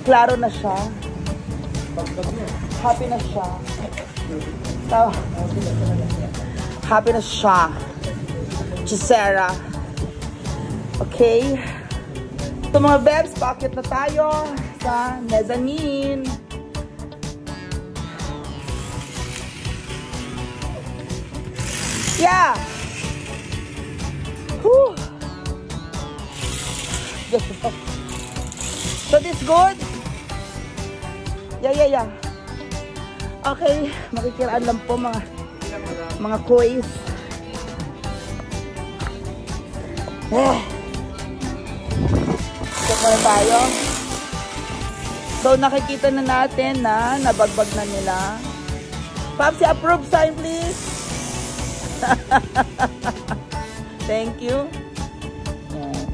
klaro na siya. Happy na siya. So, happy na siya. Gisera. Okay. So mga bebs, paakit na tayo sa mezzanine. Yeah. Whew. So this good? Yeah. Okay, makikiraan lang po mga kois. Check na tayo. So nakikita na natin na nabagbag na nila. Papsi, approve sign please. Thank you.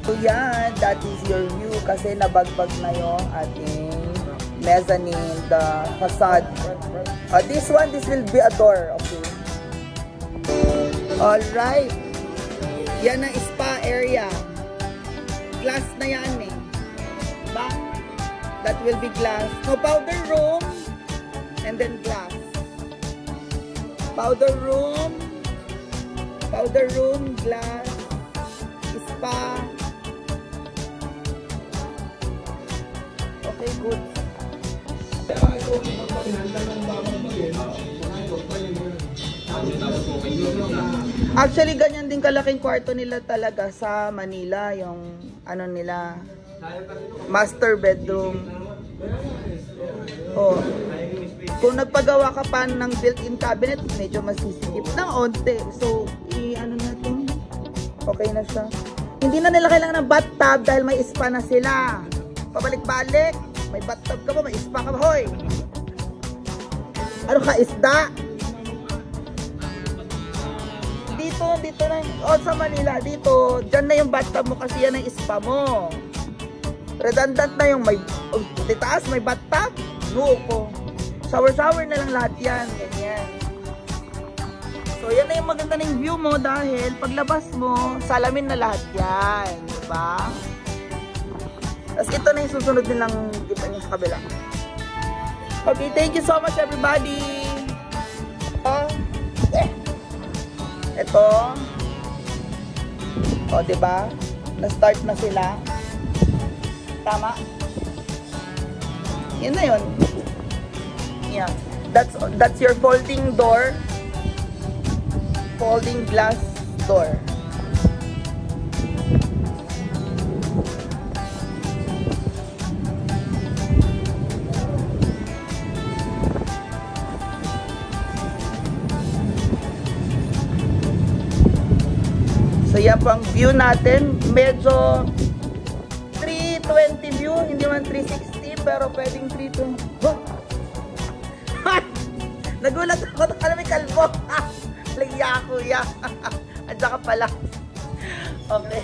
So yan, that is your view kasi nabagbag na yung ating mezzanine, the facade. This will be a door, okay. Alright. Yan ang spa area. Glass na yan eh. Ba? That will be glass. No, powder room and then glass. Powder room, glass, spa. Okay, good. Actually, ganyan din kalaking kwarto nila talaga sa Manila, yung ano nila, master bedroom. Oh. Kung nagpagawa ka pa ng built-in cabinet, medyo masisikip ng onte. So, ano na ito? Okay na siya. Hindi na nila kailangan ng bathtub dahil may spa na sila. Pabalik-balik. May bathtub ka ba? May spa ka ba? Hoy! Ano ka? Isda? Dito na. O, sa Manila. Dito. Diyan na yung bathtub mo kasi yan ang spa mo. Redundant na yung may taas, may bathtub. Luko. Shower na lang lahat yan. Ganyan. So, yan na yung maganda ng view mo dahil paglabas mo, salamin na lahat yan. Diba? Tapos ito na yung susunod nilang iba niya sa kabila. Okay, thank you so much everybody. Ito. O, diba? Na-start na sila. Tama? Yun na yun. Yeah. That's your folding door. Folding glass door. So yan po ang view natin. Medyo 320 view, hindi man 360 pero pwedeng 320. Oh! Nagulat ako, alam may kalbo. Lagya kuya. Andiyan ka pala. Okay.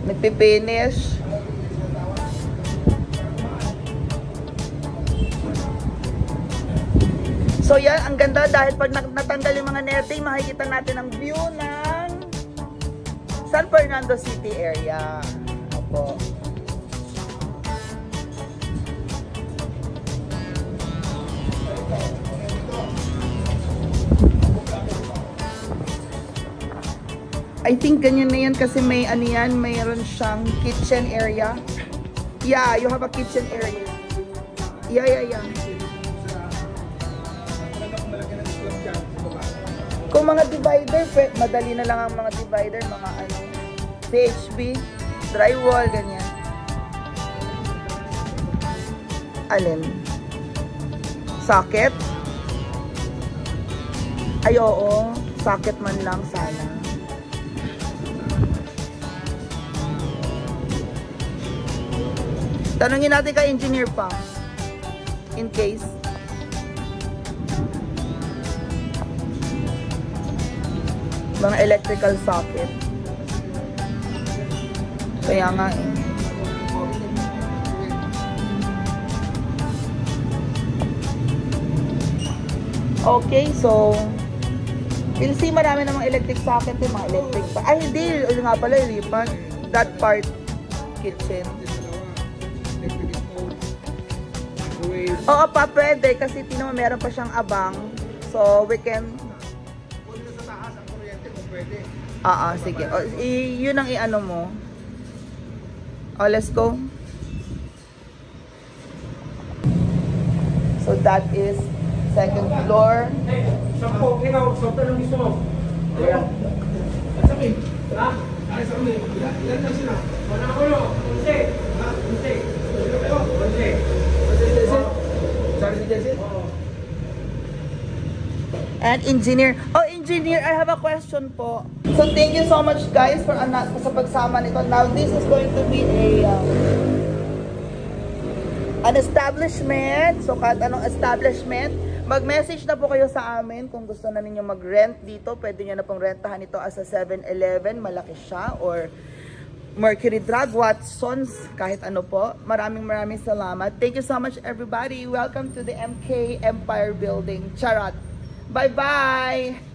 Nagpipinish. So yan, ang ganda dahil pag natanggal yung mga netting, makikita natin ang view ng San Fernando City area. Opo. I think ganyan na yan kasi may ano yan, mayroon siyang kitchen area. Yeah, you have a kitchen area. Yeah. Kung mga divider, madali na lang ang mga divider, mga ano, PHB, drywall, ganyan. Alin? Socket? Ay, oo. Socket man lang sana. Tanungin natin kay engineer pa. In case. Mga electrical socket. Kaya nga eh. Okay, so You'll see marami namang electric socket yung mga electric pa. Ay, hindi. Yung nga pala, ilipan. That part, kitchen. Oo pa, pwede. Kasi tino meron pa siyang abang. So, we can... Kung sa taas ang kuryente kung pwede. Sige. Yun ang i-ano mo. Let's go. So, that is second floor. Sampo, ikaw, sampo lang gusto mo. Ayan. Sa akin. Ha? Ay, sa akin. Ilan na sila? Wala ko no. Unse. Ha? Unse. Unse. Sorry si Jesse? Oo. And engineer. Engineer, I have a question po. So, thank you so much guys for sa pagsama nito. Now, this is going to be an establishment. So, kahit anong establishment, mag-message na po kayo sa amin kung gusto na ninyo mag-rent dito. Pwede nyo na pong rentahan ito as a 7-Eleven, malaki siya, or Mercury Drug, Watsons, kahit ano po. Maraming salamat. Thank you so much everybody. Welcome to the MK Empire Building. Charot! Bye-bye!